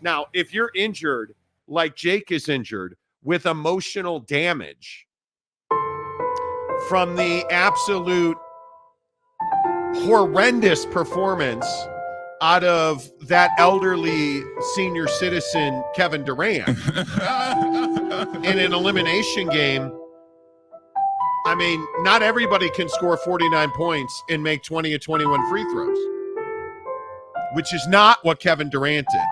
Now, if you're injured, like Jake is injured, with emotional damage from the absolute horrendous performance out of that elderly senior citizen, Kevin Durant, in an elimination game, I mean, not everybody can score 49 points and make 20 or 21 free throws, which is not what Kevin Durant did.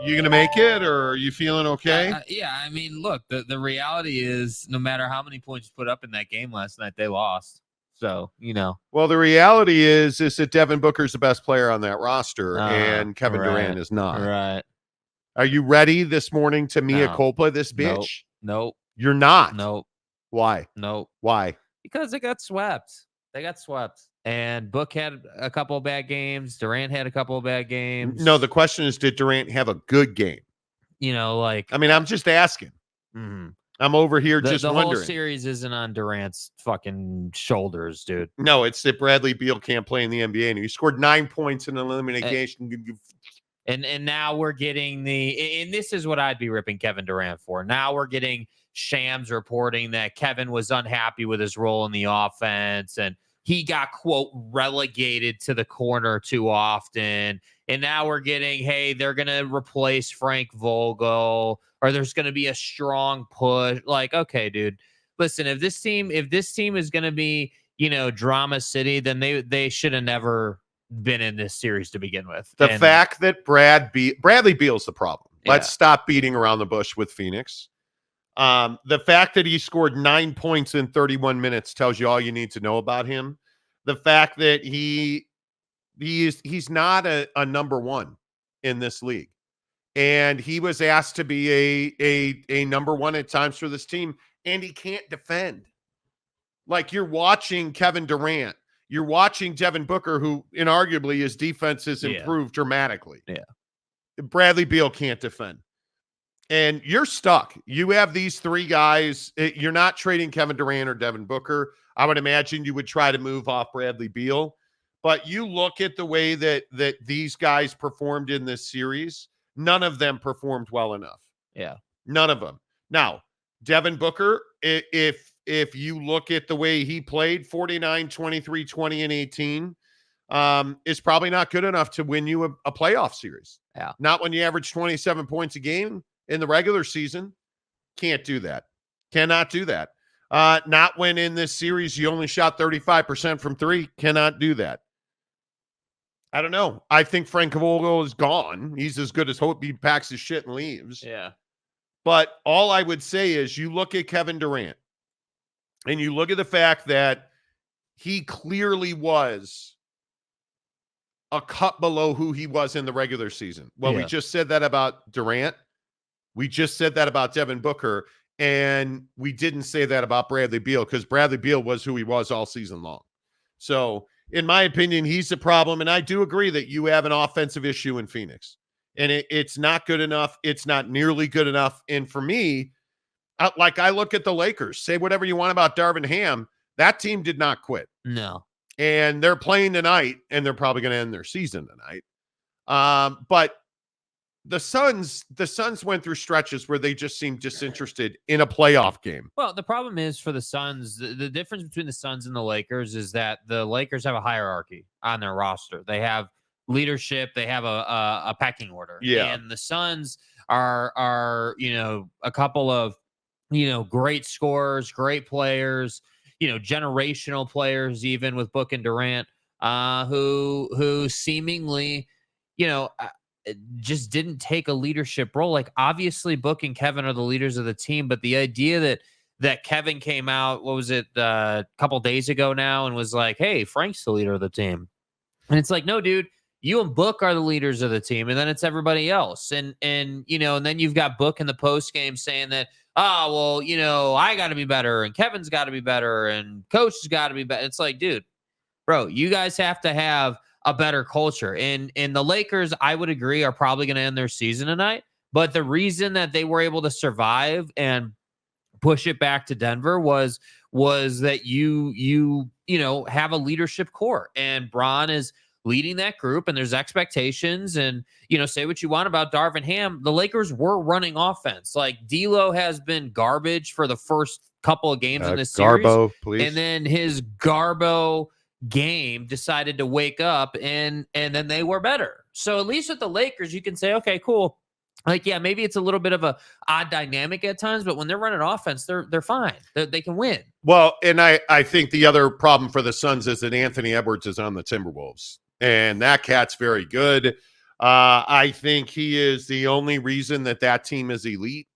You going to make it, or are you feeling okay? Yeah, I mean, look, the reality is no matter how many points you put up in that game last night, they lost. So, Well, the reality is that Devin Booker's the best player on that roster, and Kevin Durant is not. Right. Are you ready this morning to mea culpa this bitch? Nope. You're not? Nope. Why? Nope. Why? Because they got swept. And Book had a couple of bad games. Durant had a couple of bad games. No, the question is, did Durant have a good game? I'm just asking. Mm-hmm. I'm over here just wondering. The whole series isn't on Durant's fucking shoulders, dude. No, it's that Bradley Beal can't play in the NBA, and he scored 9 points in an elimination. And now we're getting and this is what I'd be ripping Kevin Durant for. Now we're getting Shams reporting that Kevin was unhappy with his role in the offense, and he got, quote, relegated to the corner too often. And now we're getting, hey, they're going to replace Frank Vogel, or there's going to be a strong push. Like, okay, dude, listen, if this team is going to be, drama city, then they should have never been in this series to begin with. The fact that Bradley Beal's the problem. Yeah. Let's stop beating around the bush with Phoenix. The fact that he scored 9 points in 31 minutes tells you all you need to know about him. The fact that he's not a number one in this league, and he was asked to be a number one at times for this team, and he can't defend. Like, you're watching Kevin Durant, you're watching Devin Booker, who inarguably his defense has improved dramatically. Yeah, Bradley Beal can't defend. And you're stuck. You have these three guys. You're not trading Kevin Durant or Devin Booker. I would imagine you would try to move off Bradley Beal. But you look at the way that these guys performed in this series, none of them performed well enough. Yeah. None of them. Now, Devin Booker, if you look at the way he played, 49, 23, 20, and 18, is probably not good enough to win you a playoff series. Yeah. Not when you average 27 points a game in the regular season. Can't do that. Cannot do that. Not when in this series you only shot 35% from three. Cannot do that. I don't know. I think Frank Vogel is gone. He's as good as hope. He packs his shit and leaves. Yeah. But all I would say is you look at Kevin Durant and you look at the fact that he clearly was a cut below who he was in the regular season. Well, we just said that about Durant. We just said that about Devin Booker. And we didn't say that about Bradley Beal, because Bradley Beal was who he was all season long. So, in my opinion, he's the problem. And I do agree that you have an offensive issue in Phoenix. And it's not good enough. It's not nearly good enough. And for me, I look at the Lakers. Say whatever you want about Darvin Ham. That team did not quit. No. And they're playing tonight, and they're probably going to end their season tonight. But the Suns went through stretches where they just seemed disinterested in a playoff game. Well, the problem is for the Suns, the difference between the Suns and the Lakers is that the Lakers have a hierarchy on their roster. They have leadership. They have a pecking order. Yeah. And the Suns are a couple of, great scorers, great players, generational players, even with Book and Durant, who seemingly, just didn't take a leadership role. Like, obviously Book and Kevin are the leaders of the team, but the idea that Kevin came out, what was it, a couple days ago now, and was like, hey, Frank's the leader of the team. And it's like, no, dude, you and Book are the leaders of the team, and then it's everybody else. And then you've got Book in the post game saying that, I got to be better, and Kevin's got to be better, and Coach has got to be better. It's like, dude, bro, you guys have to have a better culture. And the Lakers, I would agree, are probably going to end their season tonight. But the reason that they were able to survive and push it back to Denver was that you have a leadership core, and Bron is leading that group, and there's expectations. And, say what you want about Darvin Ham. The Lakers were running offense. Like, D'Lo has been garbage for the first couple of games in this series. Garbo, please. And then his Garbo game decided to wake up, and then they were better. So at least with the Lakers, you can say, okay, cool. Like, yeah, maybe it's a little bit of a odd dynamic at times, but when they're running offense, they're fine. They can win. Well, and I think the other problem for the Suns is that Anthony Edwards is on the Timberwolves, and that cat's very good. I think he is the only reason that team is elite.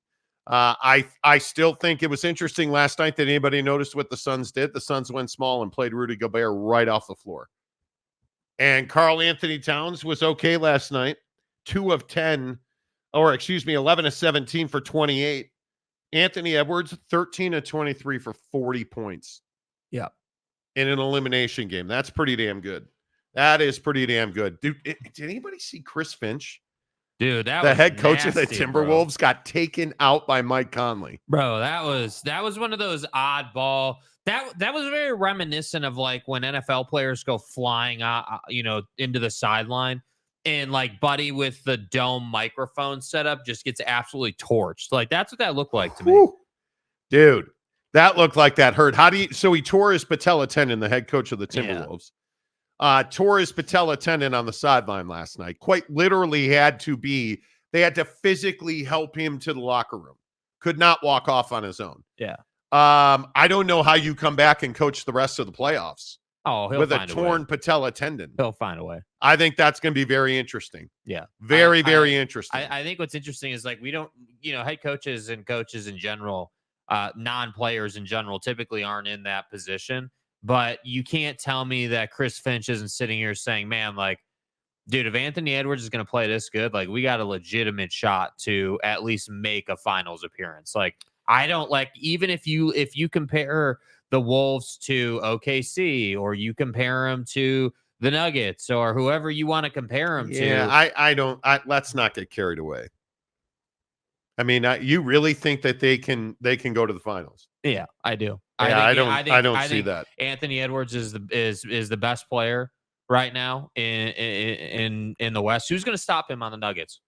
I still think it was interesting last night that anybody noticed what the Suns did. The Suns went small and played Rudy Gobert right off the floor. And Karl Anthony Towns was okay last night. 11 of 17 for 28. Anthony Edwards, 13 of 23 for 40 points. Yeah. In an elimination game. That's pretty damn good. That is pretty damn good. Dude, did anybody see Chris Finch? Dude, that the was head coach nasty, of the Timberwolves got taken out by Mike Conley. Bro, that was one of those oddball. That was very reminiscent of like when NFL players go flying into the sideline, and like Buddy with the dome microphone setup just gets absolutely torched. Like, that's what that looked like to me. Dude, that looked like that hurt. So he tore his patella tendon, the head coach of the Timberwolves. Tore his patella tendon on the sideline last night. Quite literally they had to physically help him to the locker room. Could not walk off on his own. Yeah. I don't know how you come back and coach the rest of the playoffs. Oh, with a torn patella tendon. He'll find a way. I think that's going to be very interesting. Yeah. Very interesting. I think what's interesting is like we don't, head coaches and coaches in general, non-players in general typically aren't in that position. But you can't tell me that Chris Finch isn't sitting here saying, man, like, dude, if Anthony Edwards is going to play this good, like, we got a legitimate shot to at least make a finals appearance. Like, I don't like, even if you compare the Wolves to OKC, or you compare them to the Nuggets, or whoever you want to compare them to. Yeah, let's not get carried away. I mean, you really think that they can go to the finals? Yeah, I do. Yeah, I don't see that. Anthony Edwards is the best player right now in the West. Who's going to stop him on the Nuggets?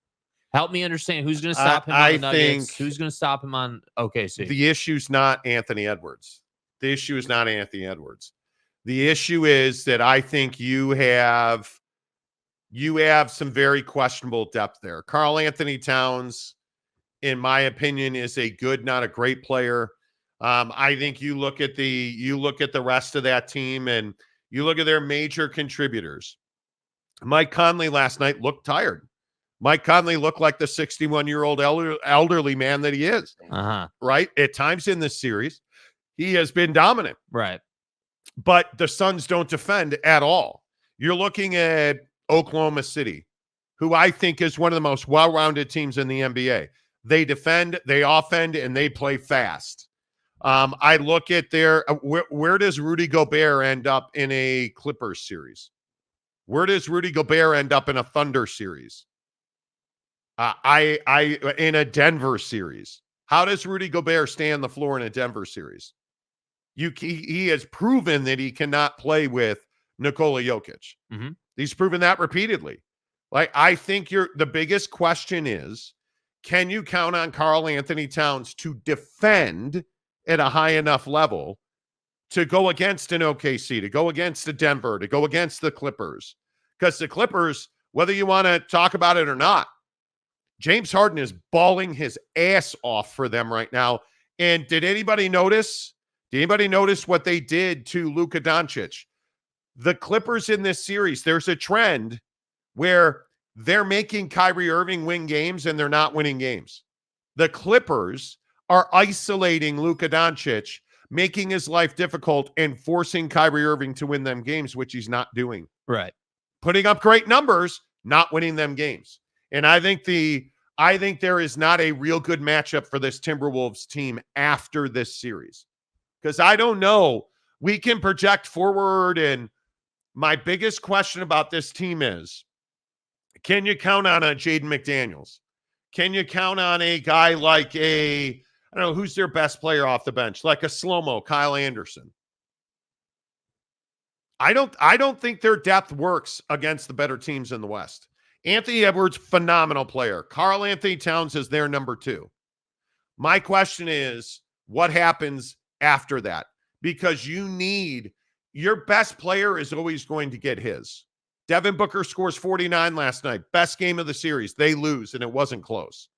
Help me understand who's going to stop him on the Nuggets. Who's going to stop him on OKC? The issue's not Anthony Edwards. The issue is not Anthony Edwards. The issue is that I think you have some very questionable depth there. Karl Anthony Towns, in my opinion, is a good, not a great player. I think you look at the rest of that team and you look at their major contributors. Mike Conley last night looked tired. Mike Conley looked like the 61-year-old elderly man that he is. Right? At times in this series, he has been dominant. Right. But the Suns don't defend at all. You're looking at Oklahoma City, who I think is one of the most well-rounded teams in the NBA. They defend, they offend, and they play fast. I look at where does Rudy Gobert end up in a Clippers series? Where does Rudy Gobert end up in a Thunder series? In a Denver series. How does Rudy Gobert stay on the floor in a Denver series? He has proven that he cannot play with Nikola Jokic. Mm-hmm. He's proven that repeatedly. Like, I think the biggest question is, can you count on Karl Anthony Towns to defend at a high enough level to go against an OKC, to go against a Denver, to go against the Clippers? Because the Clippers, whether you want to talk about it or not, James Harden is balling his ass off for them right now. And did anybody notice what they did to Luka Doncic? The Clippers in this series, there's a trend where they're making Kyrie Irving win games and they're not winning games. The Clippers are isolating Luka Doncic, making his life difficult and forcing Kyrie Irving to win them games, which he's not doing. Right. Putting up great numbers, not winning them games. And I think there is not a real good matchup for this Timberwolves team after this series. Because I don't know. We can project forward, and my biggest question about this team is, can you count on a Jaden McDaniels? Can you count on a guy like I don't know, who's their best player off the bench? Like a slow-mo, Kyle Anderson. I don't think their depth works against the better teams in the West. Anthony Edwards, phenomenal player. Karl Anthony Towns is their number 2. My question is, what happens after that? Because your best player is always going to get his. Devin Booker scores 49 last night. Best game of the series. They lose, and it wasn't close.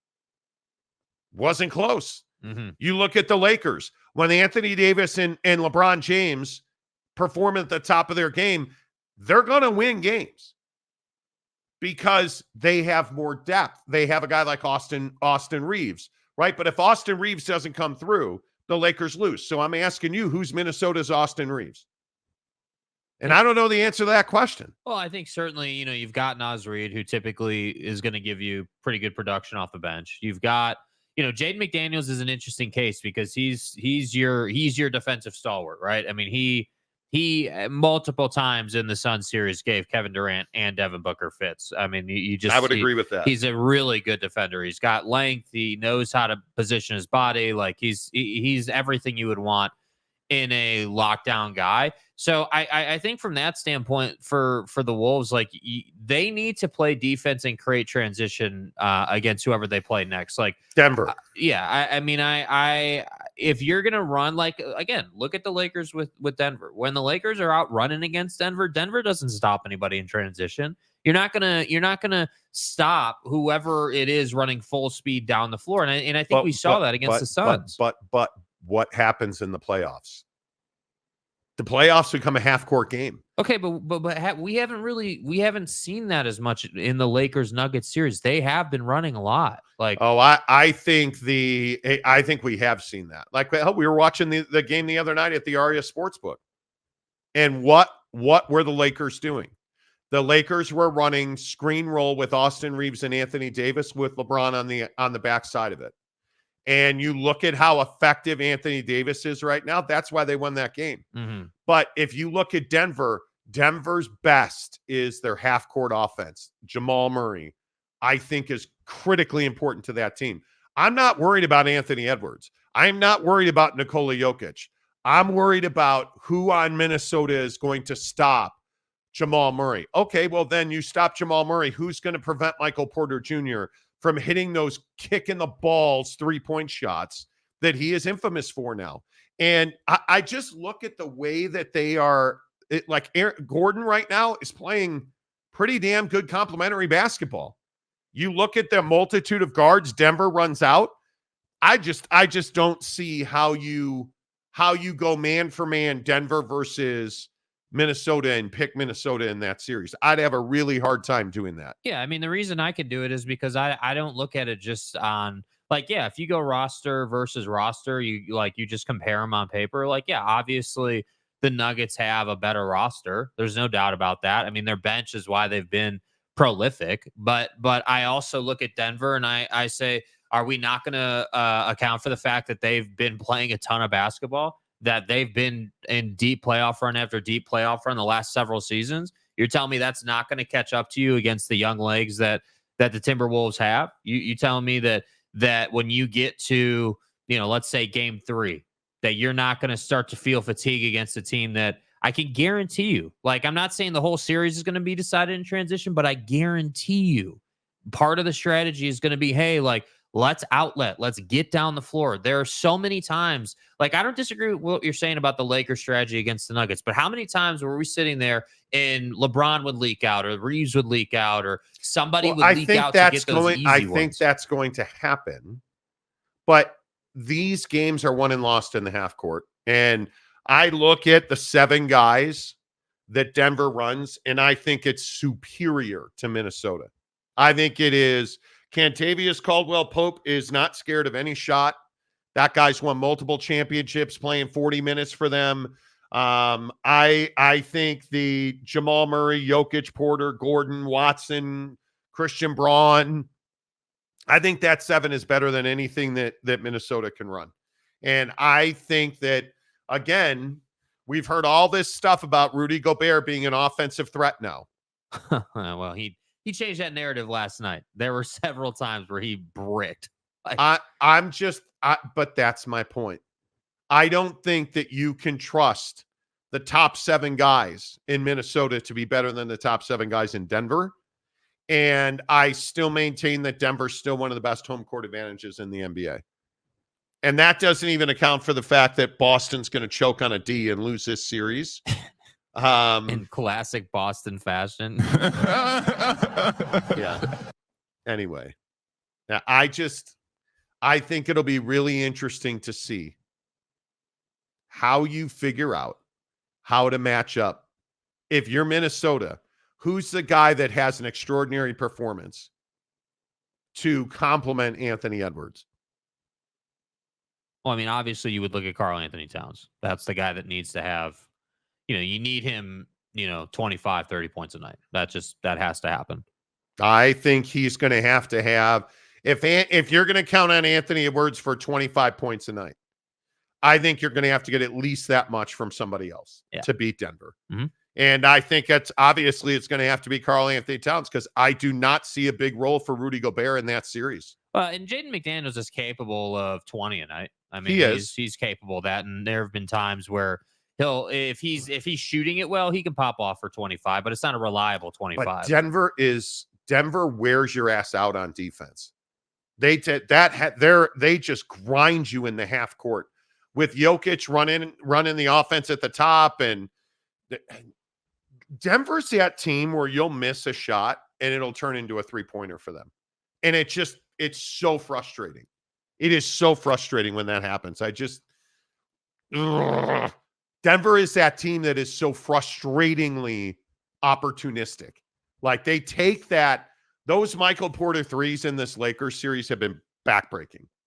Wasn't close. Mm-hmm. You look at the Lakers. When Anthony Davis and LeBron James perform at the top of their game, they're going to win games because they have more depth. They have a guy like Austin Reeves, right? But if Austin Reeves doesn't come through, the Lakers lose. So I'm asking you, who's Minnesota's Austin Reeves? And I don't know the answer to that question. Well, I think certainly, you've got Naz Reid, who typically is going to give you pretty good production off the bench. You've got, Jaden McDaniels is an interesting case because he's your defensive stalwart, right? I mean, he multiple times in the Sun series gave Kevin Durant and Devin Booker fits. I mean, I would agree with that. He's a really good defender. He's got length. He knows how to position his body. Like he's everything you would want in a lockdown guy. So I think from that standpoint for the Wolves, like they need to play defense and create transition against whoever they play next. Like Denver. I mean, if you're going to run, like, again, look at the Lakers with Denver. When the Lakers are out running against Denver, Denver doesn't stop anybody in transition. You're not gonna stop whoever it is running full speed down the floor. And I think we saw that against the Suns. But what happens in the playoffs? The playoffs become a half-court game. Okay, but we haven't seen that as much in the Lakers Nuggets series. They have been running a lot. Like, I think we have seen that. Like, we were watching the game the other night at the Aria Sportsbook, and what were the Lakers doing? The Lakers were running screen roll with Austin Reeves and Anthony Davis with LeBron on the backside of it. And you look at how effective Anthony Davis is right now. That's why they won that game. Mm-hmm. But if you look at Denver's best is their half-court offense. Jamal Murray, I think, is critically important to that team. I'm not worried about Anthony Edwards. I'm not worried about Nikola Jokic. I'm worried about who on Minnesota is going to stop Jamal Murray. Okay, well, then you stop Jamal Murray. Who's going to prevent Michael Porter Jr. from hitting those kick in the balls 3-point shots that he is infamous for now? And I just look at the way that they are, like Gordon right now is playing pretty damn good complementary basketball. You look at the multitude of guards Denver runs out. I just don't see how you go man for man Denver versus Minnesota and pick Minnesota in that series. I'd have a really hard time doing that. Yeah, I mean, the reason I could do it is because I don't look at it just on, like, yeah, if you go roster versus roster, you just compare them on paper. Like, yeah, obviously the Nuggets have a better roster. There's no doubt about that. I mean, their bench is why they've been prolific. But I also look at Denver and I say, are we not going to account for the fact that they've been playing a ton of basketball, that they've been in deep playoff run after deep playoff run the last several seasons? You're telling me that's not going to catch up to you against the young legs that the Timberwolves have? You telling me that when you get to, let's say game 3, that you're not going to start to feel fatigue against a team that I can guarantee you, like, I'm not saying the whole series is going to be decided in transition, but I guarantee you part of the strategy is going to be, hey, like, let's outlet. Let's get down the floor. There are so many times, like, I don't disagree with what you're saying about the Lakers strategy against the Nuggets, but how many times were we sitting there and LeBron would leak out or Reeves would leak out or somebody would leak out to get those easy ones? I think that's going to happen, but these games are won and lost in the half court. And I look at the 7 guys that Denver runs, and I think it's superior to Minnesota. I think it is. Kentavious Caldwell-Pope is not scared of any shot. That guy's won multiple championships playing 40 minutes for them. I think the Jamal Murray, Jokic, Porter, Gordon, Watson, Christian Braun, I think that 7 is better than anything that Minnesota can run. And I think that, again, we've heard all this stuff about Rudy Gobert being an offensive threat now. Well, he changed that narrative last night. There were several times where he bricked. But that's my point. I don't think that you can trust the top 7 guys in Minnesota to be better than the top 7 guys in Denver. And I still maintain that Denver's still one of the best home court advantages in the NBA. And that doesn't even account for the fact that Boston's going to choke on a D and lose this series. In classic Boston fashion. Yeah. Anyway, now I think it'll be really interesting to see how you figure out how to match up. If you're Minnesota, who's the guy that has an extraordinary performance to complement Anthony Edwards? Well, I mean, obviously you would look at Karl Anthony Towns. That's the guy that needs to have, you need him, 25, 30 points a night. That has to happen. I think he's going to have, if you're going to count on Anthony Edwards for 25 points a night, I think you're going to have to get at least that much from somebody else to beat Denver. Mm-hmm. And I think it's going to have to be Karl Anthony Towns, because I do not see a big role for Rudy Gobert in that series. And Jaden McDaniels is capable of 20 a night. I mean, he's capable of that. And there have been times where if he's shooting it well, he can pop off for 25, but it's not a reliable 25. But Denver wears your ass out on defense. They just grind you in the half court with Jokic running the offense at the top. And Denver's that team where you'll miss a shot and it'll turn into a 3-pointer for them. And it's so frustrating. It is so frustrating when that happens. Denver is that team that is so frustratingly opportunistic. Like, they take those Michael Porter threes in this Lakers series have been backbreaking.